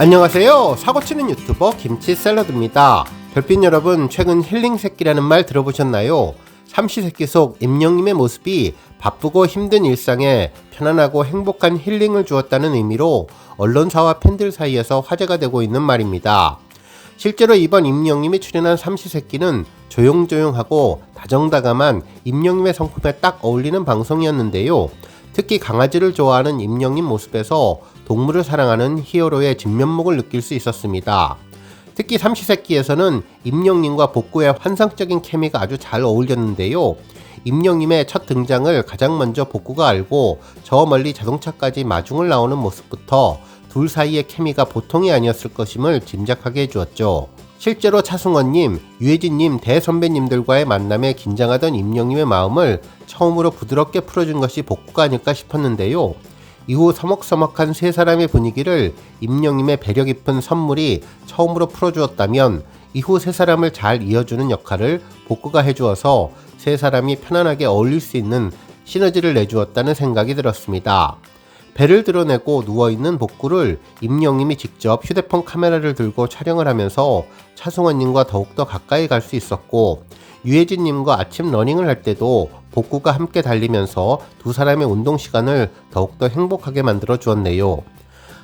안녕하세요. 사고치는 유튜버 김치샐러드입니다. 별빛 여러분, 최근 힐링새끼라는 말 들어보셨나요? 삼시세끼 속 임영님의 모습이 바쁘고 힘든 일상에 편안하고 행복한 힐링을 주었다는 의미로 언론사와 팬들 사이에서 화제가 되고 있는 말입니다. 실제로 이번 임영님이 출연한 삼시세끼는 조용조용하고 다정다감한 임영님의 성품에 딱 어울리는 방송이었는데요. 특히 강아지를 좋아하는 임영님 모습에서 동물을 사랑하는 히어로의 진면목을 느낄 수 있었습니다. 특히 삼시세끼에서는 임영님과 복구의 환상적인 케미가 아주 잘 어울렸는데요. 임영님의 첫 등장을 가장 먼저 복구가 알고 저 멀리 자동차까지 마중을 나오는 모습부터 둘 사이의 케미가 보통이 아니었을 것임을 짐작하게 해주었죠. 실제로 차승원님, 유해진님 대선배님들과의 만남에 긴장하던 임영님의 마음을 처음으로 부드럽게 풀어준 것이 복구가 아닐까 싶었는데요. 이후 서먹서먹한 세 사람의 분위기를 임영님의 배려 깊은 선물이 처음으로 풀어주었다면 이후 세 사람을 잘 이어주는 역할을 복구가 해주어서 세 사람이 편안하게 어울릴 수 있는 시너지를 내주었다는 생각이 들었습니다. 배를 드러내고 누워있는 복구를 임영님이 직접 휴대폰 카메라를 들고 촬영을 하면서 차승원님과 더욱더 가까이 갈 수 있었고, 유해진님과 아침 러닝을 할 때도 복구가 함께 달리면서 두 사람의 운동 시간을 더욱더 행복하게 만들어 주었네요.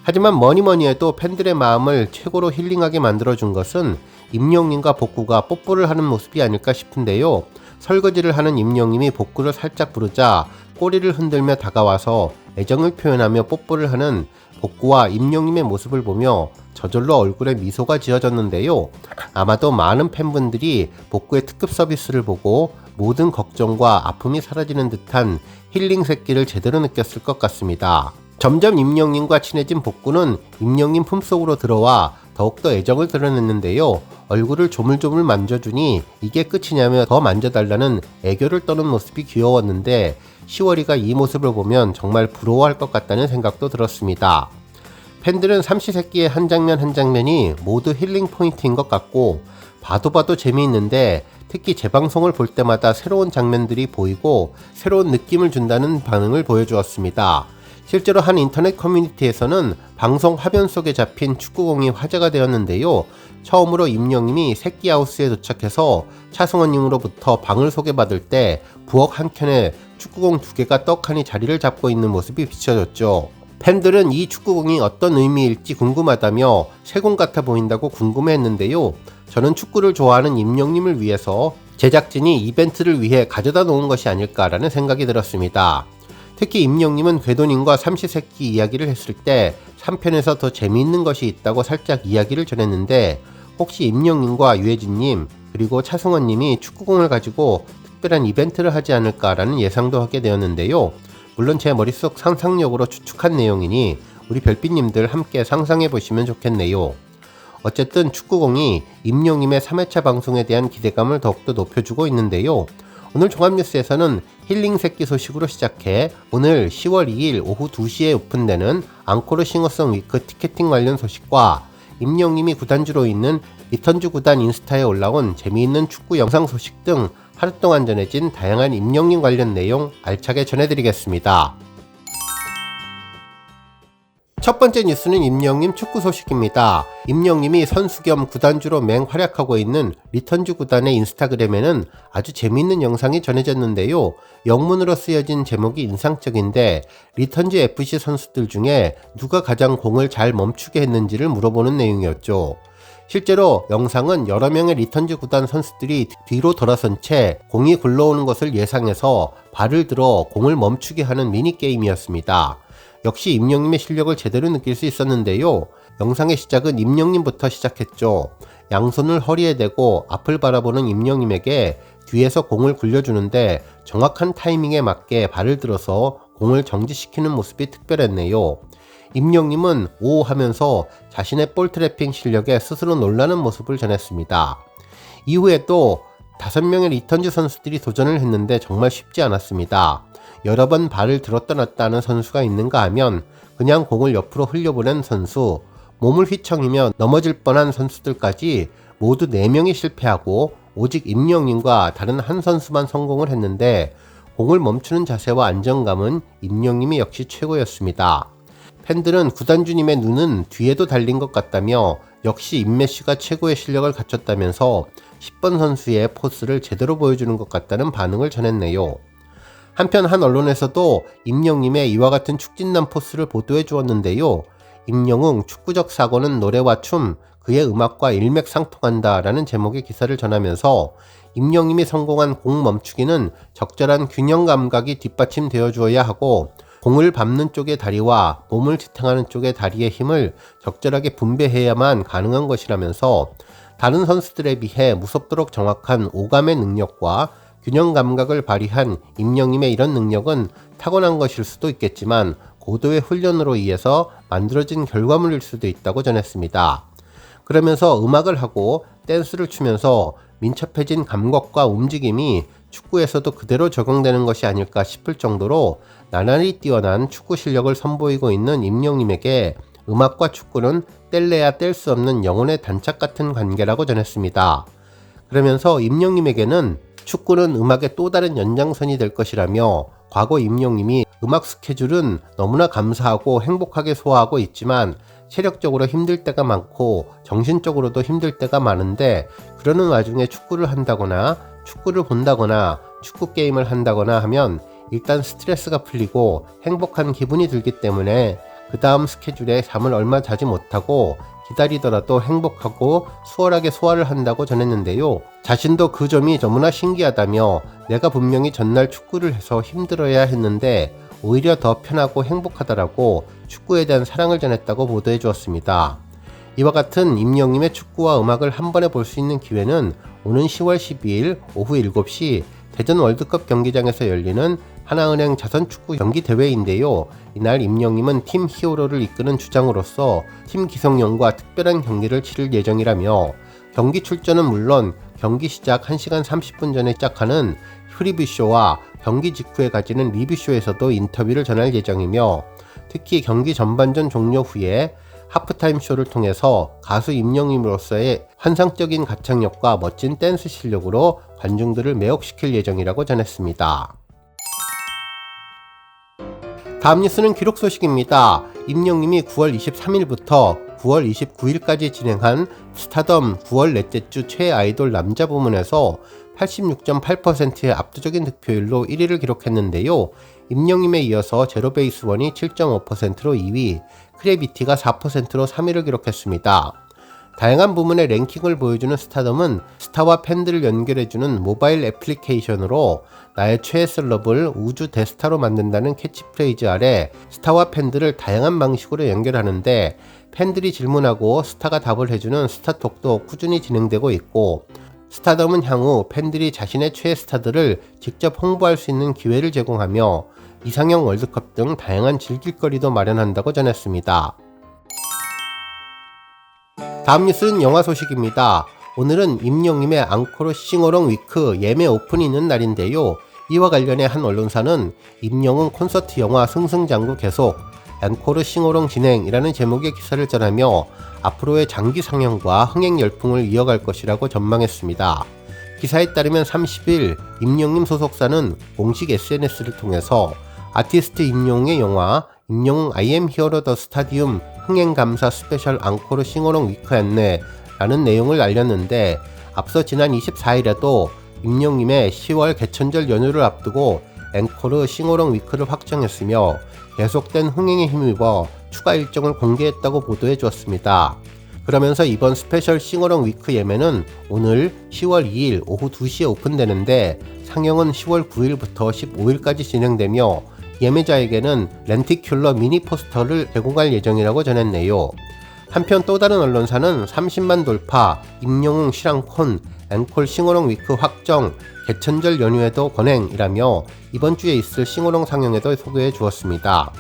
하지만 뭐니뭐니 해도 팬들의 마음을 최고로 힐링하게 만들어 준 것은 임영님과 복구가 뽀뽀를 하는 모습이 아닐까 싶은데요. 설거지를 하는 임영님이 복구를 살짝 부르자 꼬리를 흔들며 다가와서 애정을 표현하며 뽀뽀를 하는 복구와 임영님의 모습을 보며 저절로 얼굴에 미소가 지어졌는데요. 아마도 많은 팬분들이 복구의 특급 서비스를 보고 모든 걱정과 아픔이 사라지는 듯한 힐링 새끼를 제대로 느꼈을 것 같습니다. 점점 임영님과 친해진 복구는 임영님 품속으로 들어와 더욱더 애정을 드러냈는데요. 얼굴을 조물조물 만져주니 이게 끝이냐며 더 만져달라는 애교를 떠는 모습이 귀여웠는데, 시월이가 이 모습을 보면 정말 부러워할 것 같다는 생각도 들었습니다. 팬들은 삼시세끼의 한 장면 한 장면이 모두 힐링 포인트인 것 같고 봐도 재미있는데, 특히 재방송을 볼 때마다 새로운 장면들이 보이고 새로운 느낌을 준다는 반응을 보여주었습니다. 실제로 한 인터넷 커뮤니티에서는 방송 화면 속에 잡힌 축구공이 화제가 되었는데요. 처음으로 임영님이 새끼하우스에 도착해서 차승원님으로부터 방을 소개받을 때 부엌 한켠에 축구공 2개가 떡하니 자리를 잡고 있는 모습이 비춰졌죠. 팬들은 이 축구공이 어떤 의미일지 궁금하다며 새 공 같아 보인다고 궁금해했는데요. 저는 축구를 좋아하는 임영님을 위해서 제작진이 이벤트를 위해 가져다 놓은 것이 아닐까라는 생각이 들었습니다. 특히 임영님은 궤도님과 삼시세끼 이야기를 했을 때 3편에서 더 재미있는 것이 있다고 살짝 이야기를 전했는데, 혹시 임영님과 유해진님 그리고 차승원님이 축구공을 가지고 특별한 이벤트를 하지 않을까라는 예상도 하게 되었는데요. 물론 제 머릿속 상상력으로 추측한 내용이니 우리 별빛님들 함께 상상해보시면 좋겠네요. 어쨌든 축구공이 임영님의 3회차 방송에 대한 기대감을 더욱더 높여주고 있는데요. 오늘 종합뉴스에서는 힐링 새끼 소식으로 시작해 오늘 10월 2일 오후 2시에 오픈되는 앙코르 싱어송 위크 티켓팅 관련 소식과 임영님이 구단주로 있는 리턴즈 구단 인스타에 올라온 재미있는 축구 영상 소식 등 하루 동안 전해진 다양한 임영님 관련 내용 알차게 전해드리겠습니다. 첫 번째 뉴스는 임영님 축구 소식입니다. 임영님이 선수 겸 구단주로 맹활약하고 있는 리턴즈 구단의 인스타그램에는 아주 재미있는 영상이 전해졌는데요. 영문으로 쓰여진 제목이 인상적인데, 리턴즈 FC 선수들 중에 누가 가장 공을 잘 멈추게 했는지를 물어보는 내용이었죠. 실제로 영상은 여러 명의 리턴즈 구단 선수들이 뒤로 돌아선 채 공이 굴러오는 것을 예상해서 발을 들어 공을 멈추게 하는 미니게임이었습니다. 역시 임영님의 실력을 제대로 느낄 수 있었는데요. 영상의 시작은 임영님부터 시작했죠. 양손을 허리에 대고 앞을 바라보는 임영님에게 뒤에서 공을 굴려주는데 정확한 타이밍에 맞게 발을 들어서 공을 정지시키는 모습이 특별했네요. 임영님은 오 하면서 자신의 볼 트래핑 실력에 스스로 놀라는 모습을 전했습니다. 이후에 또 5명의 리턴즈 선수들이 도전을 했는데 정말 쉽지 않았습니다. 여러 번 발을 들었다 놨다 하는 선수가 있는가 하면 그냥 공을 옆으로 흘려보낸 선수, 몸을 휘청이며 넘어질 뻔한 선수들까지 모두 4명이 실패하고 오직 임영님과 다른 한 선수만 성공을 했는데, 공을 멈추는 자세와 안정감은 임영님이 역시 최고였습니다. 팬들은 구단주님의 눈은 뒤에도 달린 것 같다며 역시 임메시가 최고의 실력을 갖췄다면서 10번 선수의 포스를 제대로 보여주는 것 같다는 반응을 전했네요. 한편 한 언론에서도 임영웅의 이와 같은 축진남 포스를 보도해 주었는데요. 임영웅 축구적 사고는 노래와 춤, 그의 음악과 일맥상통한다 라는 제목의 기사를 전하면서 임영웅이 성공한 공 멈추기는 적절한 균형 감각이 뒷받침되어 주어야 하고 공을 밟는 쪽의 다리와 몸을 지탱하는 쪽의 다리의 힘을 적절하게 분배해야만 가능한 것이라면서 다른 선수들에 비해 무섭도록 정확한 오감의 능력과 균형 감각을 발휘한 임영웅의 이런 능력은 타고난 것일 수도 있겠지만 고도의 훈련으로 의해서 만들어진 결과물일 수도 있다고 전했습니다. 그러면서 음악을 하고 댄스를 추면서 민첩해진 감각과 움직임이 축구에서도 그대로 적용되는 것이 아닐까 싶을 정도로 나날이 뛰어난 축구 실력을 선보이고 있는 임영웅에게 음악과 축구는 뗄래야 뗄 수 없는 영혼의 단짝 같은 관계라고 전했습니다. 그러면서 임영웅에게는 축구는 음악의 또 다른 연장선이 될 것이라며 과거 임영웅이 음악 스케줄은 너무나 감사하고 행복하게 소화하고 있지만 체력적으로 힘들 때가 많고 정신적으로도 힘들 때가 많은데 그러는 와중에 축구를 한다거나 축구를 본다거나 축구 게임을 한다거나 하면 일단 스트레스가 풀리고 행복한 기분이 들기 때문에 그 다음 스케줄에 잠을 얼마 자지 못하고 기다리더라도 행복하고 수월하게 소화를 한다고 전했는데요. 자신도 그 점이 너무나 신기하다며 내가 분명히 전날 축구를 해서 힘들어야 했는데 오히려 더 편하고 행복하다라고 축구에 대한 사랑을 전했다고 보도해 주었습니다. 이와 같은 임영웅의 축구와 음악을 한 번에 볼 수 있는 기회는 오는 10월 12일 오후 7시 대전 월드컵 경기장에서 열리는 하나은행 자선축구 경기 대회인데요. 이날 임영웅은 팀 히어로를 이끄는 주장으로서 팀 기성용과 특별한 경기를 치를 예정이라며 경기 출전은 물론 경기 시작 1시간 30분 전에 시작하는 프리뷰쇼와 경기 직후에 가지는 리뷰쇼에서도 인터뷰를 전할 예정이며 특히 경기 전반전 종료 후에 하프타임 쇼를 통해서 가수 임영웅으로서의 환상적인 가창력과 멋진 댄스 실력으로 관중들을 매혹시킬 예정이라고 전했습니다. 다음 뉴스는 기록 소식입니다. 임영웅이 9월 23일부터 9월 29일까지 진행한 스타덤 9월 넷째 주 최애 아이돌 남자 부문에서 86.8%의 압도적인 득표율로 1위를 기록했는데요. 임영웅에 이어서 제로베이스원이 7.5%로 2위, 크래비티가 4%로 3위를 기록했습니다. 다양한 부문의 랭킹을 보여주는 스타덤은 스타와 팬들을 연결해주는 모바일 애플리케이션으로 나의 최애 셀럽을 우주 대스타로 만든다는 캐치프레이즈 아래 스타와 팬들을 다양한 방식으로 연결하는데 팬들이 질문하고 스타가 답을 해주는 스타톡도 꾸준히 진행되고 있고 스타덤은 향후 팬들이 자신의 최애 스타들을 직접 홍보할 수 있는 기회를 제공하며 이상형 월드컵 등 다양한 즐길거리도 마련한다고 전했습니다. 다음 뉴스는 영화 소식입니다. 오늘은 임영웅의 앙코르 싱어롱 위크 예매 오픈이 있는 날인데요. 이와 관련해 한 언론사는 임영웅 콘서트 영화 승승장구 계속 앙코르 싱어롱 진행이라는 제목의 기사를 전하며 앞으로의 장기 상영과 흥행 열풍을 이어갈 것이라고 전망했습니다. 기사에 따르면 30일 임영웅 소속사는 공식 SNS를 통해서 아티스트 임영웅의 영화 임영웅 I am hero the stadium 흥행감사 스페셜 앙코르 싱어롱 위크 안내 라는 내용을 알렸는데 앞서 지난 24일에도 임영웅의 10월 개천절 연휴를 앞두고 앙코르 싱어롱 위크를 확정했으며 계속된 흥행에 힘입어 추가 일정을 공개했다고 보도해 주었습니다. 그러면서 이번 스페셜 싱어롱 위크 예매는 오늘 10월 2일 오후 2시에 오픈되는데 상영은 10월 9일부터 15일까지 진행되며 예매자에게는 렌티큘러 미니 포스터를 제공할 예정이라고 전했네요. 한편 또 다른 언론사는 30만 돌파, 임영웅 실황콘, 앵콜 싱어롱 위크 확정, 개천절 연휴에도 권행이라며 이번 주에 있을 싱어롱 상영에도 소개해 주었습니다.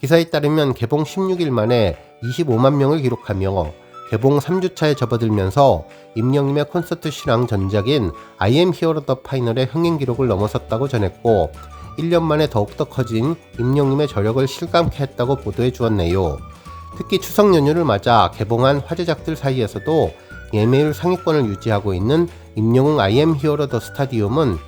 기사에 따르면 개봉 16일 만에 25만 명을 기록하며 개봉 3주차에 접어들면서 임영웅의 콘서트 실황 전작인 I am hero the final의 흥행 기록을 넘어섰다고 전했고 1년 만에 더욱더 커진 임영웅의 저력을 실감케 했다고 보도해 주었네요. 특히 추석 연휴를 맞아 개봉한 화제작들 사이에서도 예매율 상위권을 유지하고 있는 임영웅 I am hero the stadium은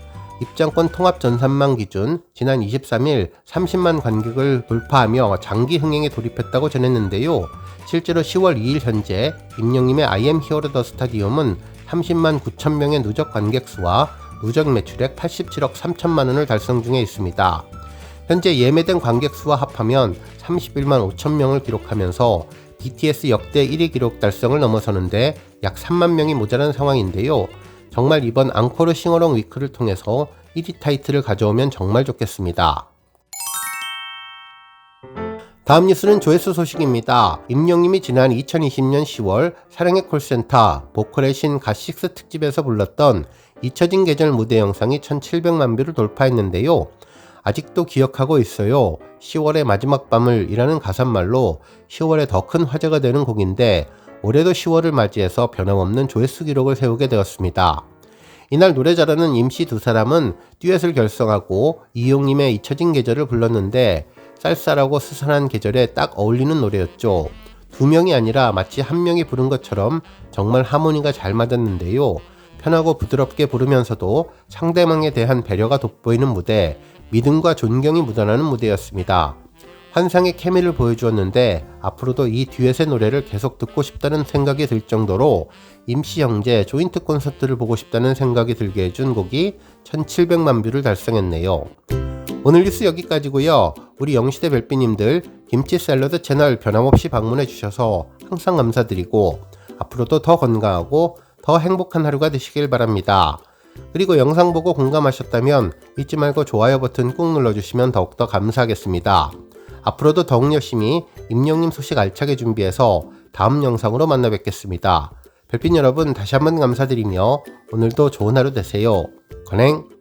입장권 통합 전산망 기준 지난 23일 30만 관객을 돌파하며 장기 흥행에 돌입했다고 전했는데요. 실제로 10월 2일 현재 임영님의 I am Hero the 스타디움은 30만 9천 명의 누적 관객 수와 누적 매출액 87억 3천만 원을 달성 중에 있습니다. 현재 예매된 관객 수와 합하면 31만 5천 명을 기록하면서 BTS 역대 1위 기록 달성을 넘어서는데 약 3만 명이 모자란 상황인데요. 정말 이번 앙코르 싱어롱 위크를 통해서 1위 타이틀을 가져오면 정말 좋겠습니다. 다음 뉴스는 조회수 소식입니다. 임영님이 지난 2020년 10월 사랑의 콜센터 보컬의 신 갓식스 특집에서 불렀던 잊혀진 계절 무대 영상이 1700만 뷰를 돌파했는데요. 아직도 기억하고 있어요. 10월의 마지막 밤을 이라는 가사말로 10월에 더 큰 화제가 되는 곡인데 올해도 10월을 맞이해서 변함없는 조회수 기록을 세우게 되었습니다. 이날 노래 잘하는 임씨 두 사람은 듀엣을 결성하고 이용님의 잊혀진 계절을 불렀는데 쌀쌀하고 스산한 계절에 딱 어울리는 노래였죠. 두 명이 아니라 마치 한 명이 부른 것처럼 정말 하모니가 잘 맞았는데요. 편하고 부드럽게 부르면서도 상대방에 대한 배려가 돋보이는 무대, 믿음과 존경이 묻어나는 무대였습니다. 환상의 케미를 보여주었는데 앞으로도 이 듀엣의 노래를 계속 듣고 싶다는 생각이 들 정도로 임씨 형제 조인트 콘서트를 보고 싶다는 생각이 들게 해준 곡이 1700만 뷰를 달성했네요. 오늘 뉴스 여기까지고요. 우리 영시대 별비님들 김치 샐러드 채널 변함없이 방문해 주셔서 항상 감사드리고 앞으로도 더 건강하고 더 행복한 하루가 되시길 바랍니다. 그리고 영상 보고 공감하셨다면 잊지 말고 좋아요 버튼 꾹 눌러주시면 더욱더 감사하겠습니다. 앞으로도 더욱 열심히 임영님 소식 알차게 준비해서 다음 영상으로 만나 뵙겠습니다. 별빛 여러분 다시 한번 감사드리며 오늘도 좋은 하루 되세요. 건행!